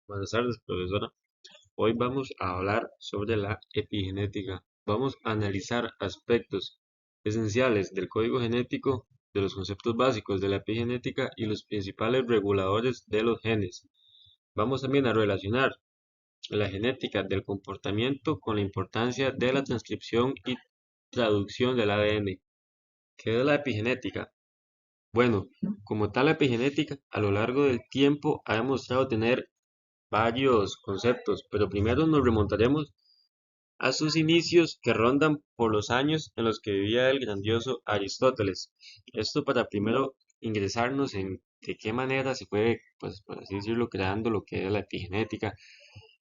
Buenas tardes, profesora. Hoy vamos a hablar sobre la epigenética. Vamos a analizar aspectos esenciales del código genético, de los conceptos básicos de la epigenética y los principales reguladores de los genes. Vamos también a relacionar la genética del comportamiento con la importancia de la transcripción y traducción del ADN. ¿Qué es la epigenética? Bueno, como tal, la epigenética a lo largo del tiempo ha demostrado tener varios conceptos, pero primero nos remontaremos a sus inicios que rondan por los años en los que vivía el grandioso Aristóteles. Esto para primero ingresarnos en de qué manera se fue, pues por así decirlo, creando lo que es la epigenética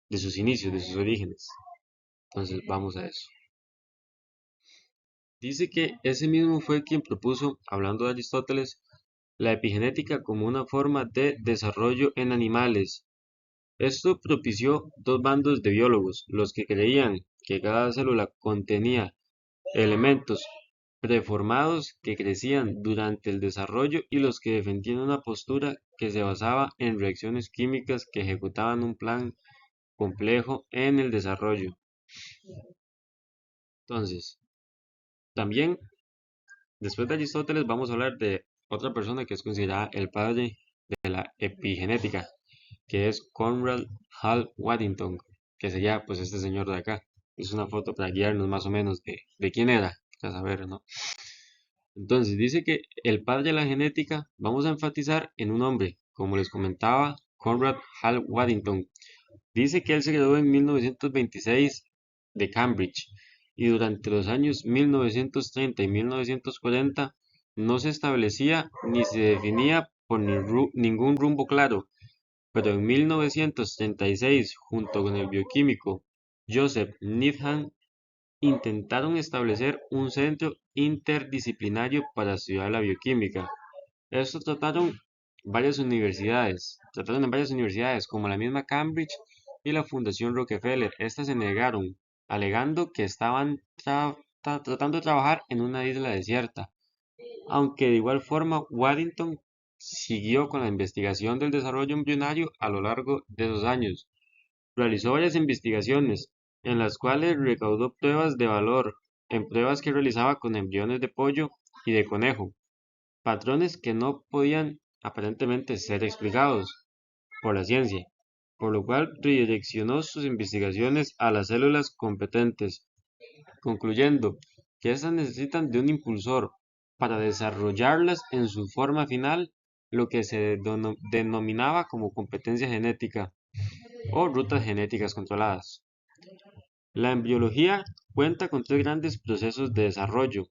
de sus inicios, de sus orígenes. Entonces vamos a eso. Dice que ese mismo fue quien propuso, hablando de Aristóteles, la epigenética como una forma de desarrollo en animales. Esto propició dos bandos de biólogos, los que creían que cada célula contenía elementos preformados que crecían durante el desarrollo y los que defendían una postura que se basaba en reacciones químicas que ejecutaban un plan complejo en el desarrollo. Entonces, también, después de Aristóteles, vamos a hablar de otra persona que es considerada el padre de la epigenética, que es Conrad Hall Waddington, que sería pues este señor de acá. Es una foto para guiarnos más o menos de quién era, para saber, ¿no? Entonces dice que el padre de la genética, vamos a enfatizar en un hombre, como les comentaba, Conrad Hall Waddington. Dice que él se graduó en 1926 de Cambridge y durante los años 1930 y 1940 no se establecía ni se definía por ningún rumbo claro, pero en 1936, junto con el bioquímico Joseph Needham, intentaron establecer un centro interdisciplinario para estudiar la bioquímica. Esto trataron en varias universidades como la misma Cambridge y la Fundación Rockefeller. Estas se negaron, alegando que estaban tratando de trabajar en una isla desierta, aunque de igual forma Waddington siguió con la investigación del desarrollo embrionario a lo largo de esos años. Realizó varias investigaciones, en las cuales recaudó pruebas de valor en pruebas que realizaba con embriones de pollo y de conejo, patrones que no podían aparentemente ser explicados por la ciencia, por lo cual redireccionó sus investigaciones a las células competentes, concluyendo que éstas necesitan de un impulsor para desarrollarlas en su forma final, lo que se denominaba como competencia genética o rutas genéticas controladas. La embriología cuenta con tres grandes procesos de desarrollo,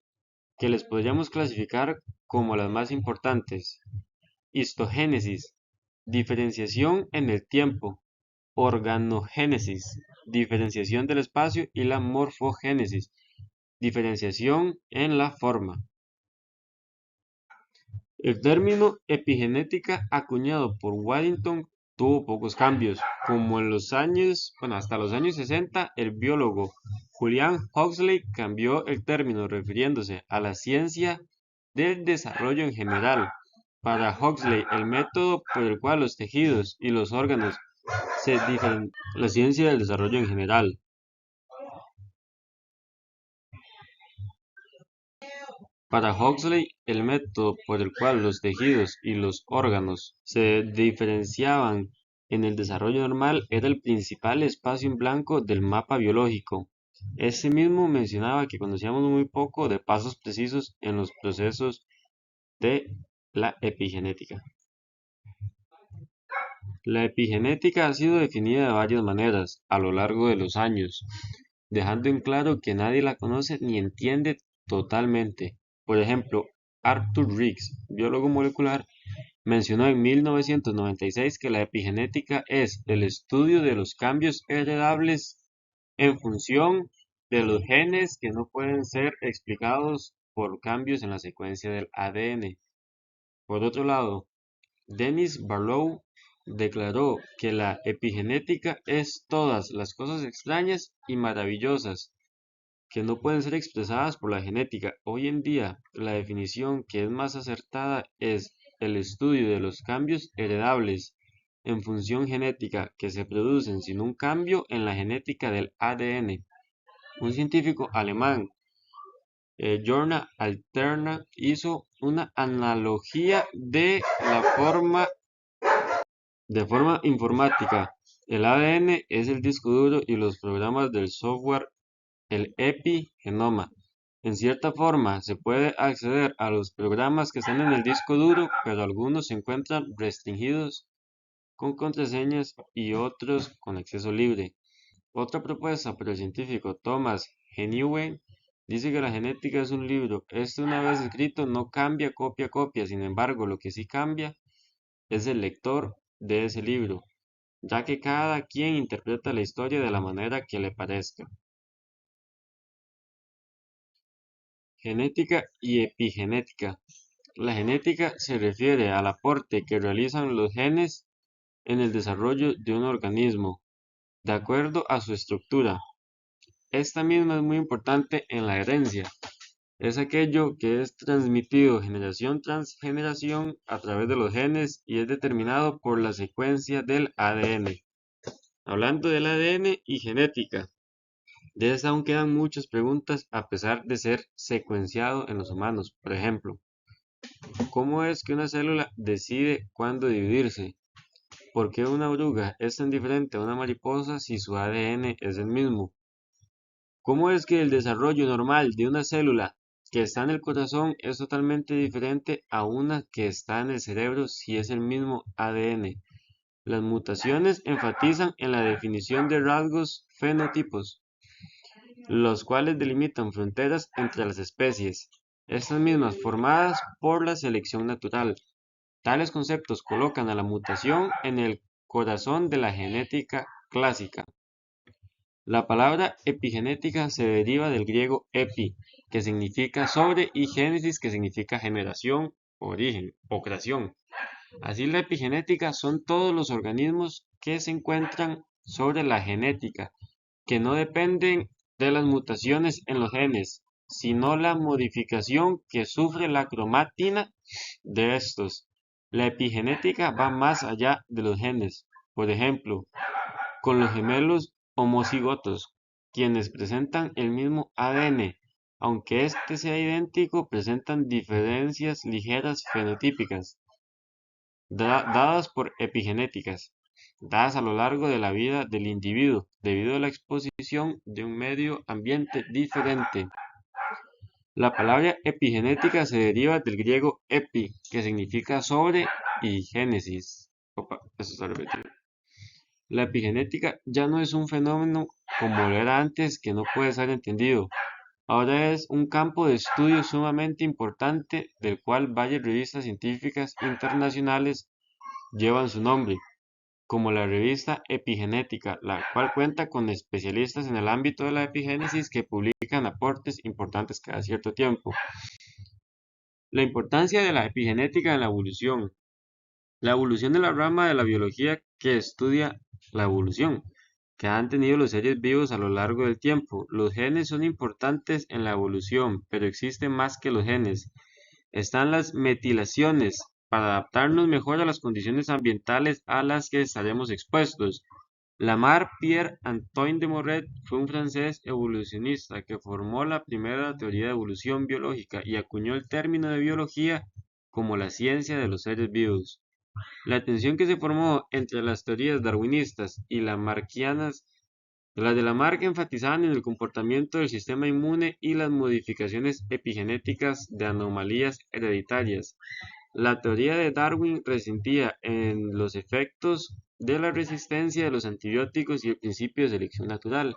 que les podríamos clasificar como las más importantes: histogénesis, diferenciación en el tiempo; organogénesis, diferenciación del espacio; y la morfogénesis, diferenciación en la forma. El término epigenética acuñado por Waddington tuvo pocos cambios, como hasta los años 60 el biólogo Julian Huxley cambió el término refiriéndose a la ciencia del desarrollo en general. Para Huxley, el método por el cual los tejidos y los órganos se diferencian, la ciencia del desarrollo en general. Para Huxley, el método por el cual los tejidos y los órganos se diferenciaban en el desarrollo normal era el principal espacio en blanco del mapa biológico. Ese mismo mencionaba que conocíamos muy poco de pasos precisos en los procesos de la epigenética. La epigenética ha sido definida de varias maneras a lo largo de los años, dejando en claro que nadie la conoce ni entiende totalmente. Por ejemplo, Arthur Riggs, biólogo molecular, mencionó en 1996 que la epigenética es el estudio de los cambios heredables en función de los genes que no pueden ser explicados por cambios en la secuencia del ADN. Por otro lado, Dennis Barlow declaró que la epigenética es todas las cosas extrañas y maravillosas que no pueden ser expresadas por la genética. Hoy en día, la definición que es más acertada es el estudio de los cambios heredables en función genética que se producen sin un cambio en la genética del ADN. Un científico alemán, Jorna Alterna, hizo una analogía de forma informática. El ADN es el disco duro y los programas del software el epigenoma. En cierta forma, se puede acceder a los programas que están en el disco duro, pero algunos se encuentran restringidos con contraseñas y otros con acceso libre. Otra propuesta por el científico Thomas Hennewen dice que la genética es un libro. Este una vez escrito no cambia copia a copia, sin embargo, lo que sí cambia es el lector de ese libro, ya que cada quien interpreta la historia de la manera que le parezca. Genética y epigenética. La genética se refiere al aporte que realizan los genes en el desarrollo de un organismo, de acuerdo a su estructura. Esta misma es muy importante en la herencia. Es aquello que es transmitido generación tras generación a través de los genes y es determinado por la secuencia del ADN. Hablando del ADN y genética, de esta aún quedan muchas preguntas a pesar de ser secuenciado en los humanos. Por ejemplo, ¿cómo es que una célula decide cuándo dividirse? ¿Por qué una oruga es tan diferente a una mariposa si su ADN es el mismo? ¿Cómo es que el desarrollo normal de una célula que está en el corazón es totalmente diferente a una que está en el cerebro si es el mismo ADN? Las mutaciones enfatizan en la definición de rasgos fenotipos, los cuales delimitan fronteras entre las especies, estas mismas formadas por la selección natural. Tales conceptos colocan a la mutación en el corazón de la genética clásica. La palabra epigenética se deriva del griego epi, que significa sobre, y génesis, que significa generación, origen o creación. Así, la epigenética son todos los organismos que se encuentran sobre la genética, que no dependen de las mutaciones en los genes, sino la modificación que sufre la cromatina de estos. La epigenética va más allá de los genes. Por ejemplo, con los gemelos homocigotos, quienes presentan el mismo ADN, aunque este sea idéntico, presentan diferencias ligeras fenotípicas, dadas por epigenéticas, dadas a lo largo de la vida del individuo, debido a la exposición de un medio ambiente diferente. La palabra epigenética se deriva del griego epi, que significa sobre, y génesis. Eso está repetido. La epigenética ya no es un fenómeno como lo era antes que no puede ser entendido. Ahora es un campo de estudio sumamente importante del cual varias revistas científicas internacionales llevan su nombre, como la revista Epigenética, la cual cuenta con especialistas en el ámbito de la epigénesis que publican aportes importantes cada cierto tiempo. La importancia de la epigenética en la evolución. La evolución es la rama de la biología que estudia la evolución que han tenido los seres vivos a lo largo del tiempo. Los genes son importantes en la evolución, pero existen más que los genes. Están las metilaciones para adaptarnos mejor a las condiciones ambientales a las que estaremos expuestos. Lamarck Pierre-Antoine de Moret fue un francés evolucionista que formó la primera teoría de evolución biológica y acuñó el término de biología como la ciencia de los seres vivos. La tensión que se formó entre las teorías darwinistas y lamarckianas, las de Lamarck enfatizaban en el comportamiento del sistema inmune y las modificaciones epigenéticas de anomalías hereditarias. La teoría de Darwin resistía en los efectos de la resistencia de los antibióticos y el principio de selección natural.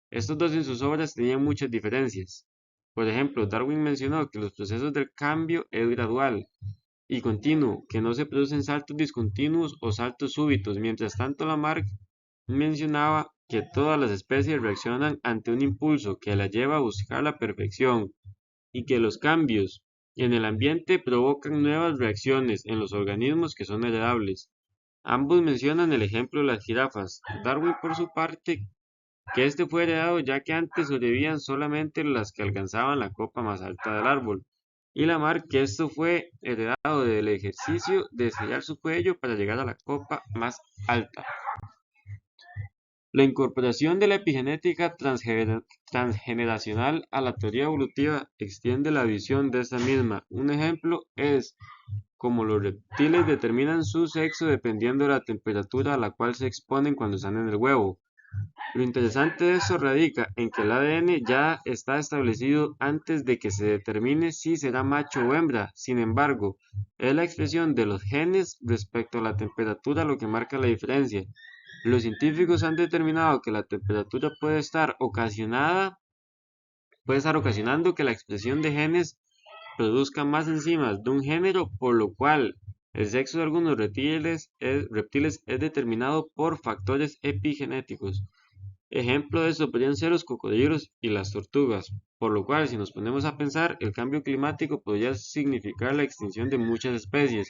Estos dos en sus obras tenían muchas diferencias. Por ejemplo, Darwin mencionó que los procesos del cambio es gradual y continuo, que no se producen saltos discontinuos o saltos súbitos. Mientras tanto, Lamarck mencionaba que todas las especies reaccionan ante un impulso que las lleva a buscar la perfección y que los cambios en el ambiente provocan nuevas reacciones en los organismos que son heredables. Ambos mencionan el ejemplo de las jirafas. Darwin, por su parte, que este fue heredado ya que antes sobrevivían solamente las que alcanzaban la copa más alta del árbol, y Lamar que esto fue heredado del ejercicio de sellar su cuello para llegar a la copa más alta. La incorporación de la epigenética transgeneracional a la teoría evolutiva extiende la visión de esta misma. Un ejemplo es cómo los reptiles determinan su sexo dependiendo de la temperatura a la cual se exponen cuando están en el huevo. Lo interesante de esto radica en que el ADN ya está establecido antes de que se determine si será macho o hembra. Sin embargo, es la expresión de los genes respecto a la temperatura lo que marca la diferencia. Los científicos han determinado que la temperatura puede estar ocasionando que la expresión de genes produzca más enzimas de un género, por lo cual el sexo de algunos reptiles es determinado por factores epigenéticos. Ejemplo de esto podrían ser los cocodrilos y las tortugas, por lo cual si nos ponemos a pensar, el cambio climático podría significar la extinción de muchas especies,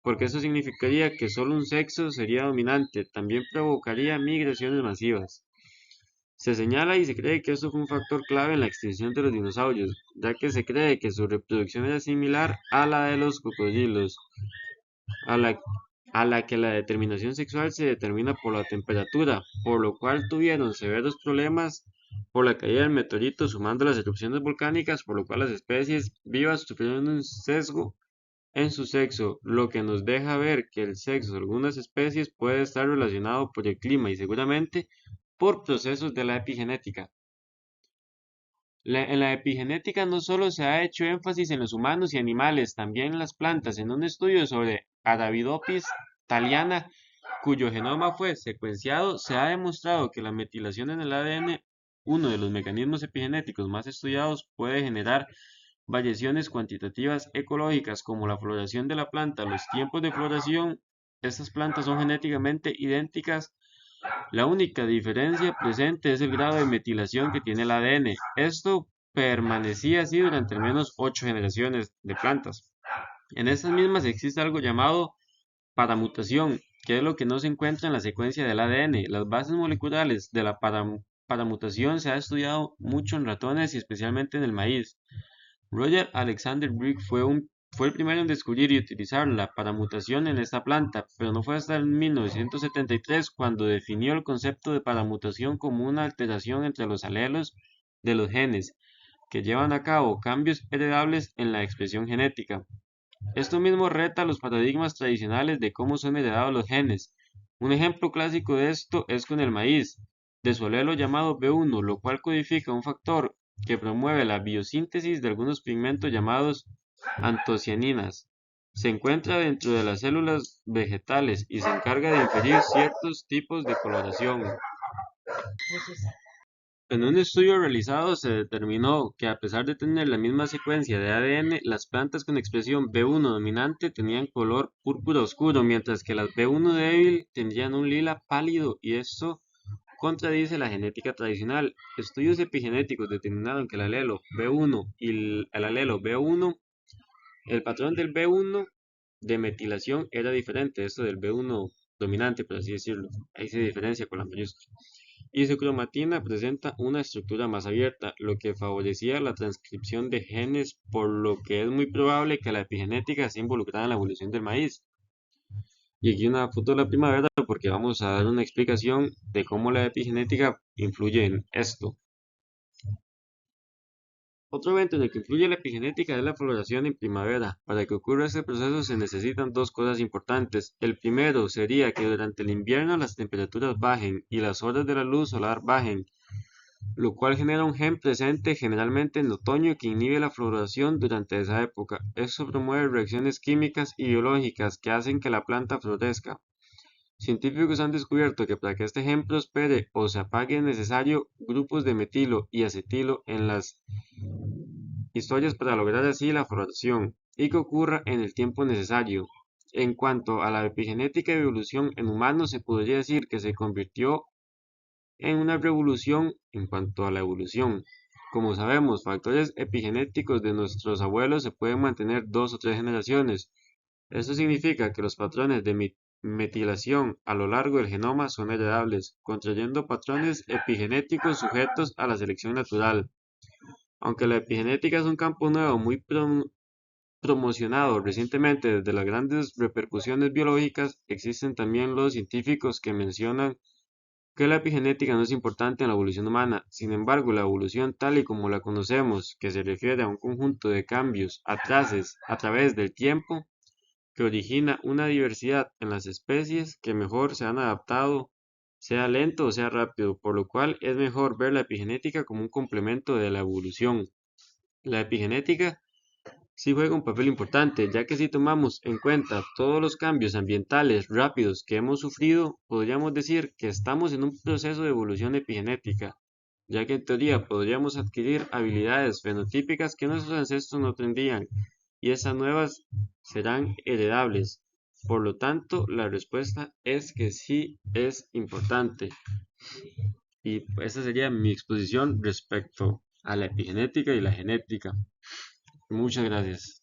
porque eso significaría que solo un sexo sería dominante, también provocaría migraciones masivas. Se señala y se cree que esto fue un factor clave en la extinción de los dinosaurios, ya que se cree que su reproducción era similar a la de los cocodrilos, a la, a la que la determinación sexual se determina por la temperatura, por lo cual tuvieron severos problemas por la caída del meteorito sumando las erupciones volcánicas, por lo cual las especies vivas sufrieron un sesgo en su sexo, lo que nos deja ver que el sexo de algunas especies puede estar relacionado por el clima y seguramente por procesos de la epigenética. En la epigenética no solo se ha hecho énfasis en los humanos y animales, también en las plantas. En un estudio sobre Arabidopsis thaliana, cuyo genoma fue secuenciado, se ha demostrado que la metilación en el ADN, uno de los mecanismos epigenéticos más estudiados, puede generar variaciones cuantitativas ecológicas como la floración de la planta, los tiempos de floración. Estas plantas son genéticamente idénticas. La única diferencia presente es el grado de metilación que tiene el ADN. Esto permanecía así durante al menos 8 generaciones de plantas. En estas mismas existe algo llamado paramutación, que es lo que no se encuentra en la secuencia del ADN. Las bases moleculares de la paramutación se ha estudiado mucho en ratones y especialmente en el maíz. Roger Alexander Brick fue el primero en descubrir y utilizar la paramutación en esta planta, pero no fue hasta 1973 cuando definió el concepto de paramutación como una alteración entre los alelos de los genes, que llevan a cabo cambios heredables en la expresión genética. Esto mismo reta los paradigmas tradicionales de cómo son heredados los genes. Un ejemplo clásico de esto es con el maíz, de su alelo llamado B1, lo cual codifica un factor que promueve la biosíntesis de algunos pigmentos llamados antocianinas. Se encuentra dentro de las células vegetales y se encarga de inferir ciertos tipos de coloración. En un estudio realizado se determinó que a pesar de tener la misma secuencia de ADN, las plantas con expresión B1 dominante tenían color púrpura oscuro, mientras que las B1 débil tendrían un lila pálido, y esto contradice la genética tradicional. Estudios epigenéticos determinaron que el alelo B1 y el alelo B1, el patrón del B1 de metilación era diferente, esto del B1 dominante, por así decirlo. Ahí se diferencia con la mayúscula. Y su cromatina presenta una estructura más abierta, lo que favorecía la transcripción de genes, por lo que es muy probable que la epigenética esté involucrada en la evolución del maíz. Y aquí una foto de la primavera porque vamos a dar una explicación de cómo la epigenética influye en esto. Otro evento en el que influye la epigenética es la floración en primavera. Para que ocurra este proceso se necesitan dos cosas importantes. El primero sería que durante el invierno las temperaturas bajen y las horas de la luz solar bajen, lo cual genera un gen presente generalmente en otoño que inhibe la floración durante esa época. Esto promueve reacciones químicas y biológicas que hacen que la planta florezca. Científicos han descubierto que para que este gen prospere o se apague es necesario grupos de metilo y acetilo en las historias para lograr así la floración y que ocurra en el tiempo necesario. En cuanto a la epigenética y evolución en humanos, se podría decir que se convirtió en una revolución en cuanto a la evolución. Como sabemos, factores epigenéticos de nuestros abuelos se pueden mantener 2 o 3 generaciones. Esto significa que los patrones de metilación a lo largo del genoma son heredables, contrayendo patrones epigenéticos sujetos a la selección natural. Aunque la epigenética es un campo nuevo promocionado recientemente desde las grandes repercusiones biológicas, existen también los científicos que mencionan que la epigenética no es importante en la evolución humana. Sin embargo, la evolución tal y como la conocemos, que se refiere a un conjunto de cambios a través del tiempo, que origina una diversidad en las especies que mejor se han adaptado, sea lento o sea rápido, por lo cual es mejor ver la epigenética como un complemento de la evolución. La epigenética sí juega un papel importante, ya que si tomamos en cuenta todos los cambios ambientales rápidos que hemos sufrido, podríamos decir que estamos en un proceso de evolución epigenética, ya que en teoría podríamos adquirir habilidades fenotípicas que nuestros ancestros no tendrían, y esas nuevas serán heredables. Por lo tanto, la respuesta es que sí es importante. Y esa sería mi exposición respecto a la epigenética y la genética. Muchas gracias.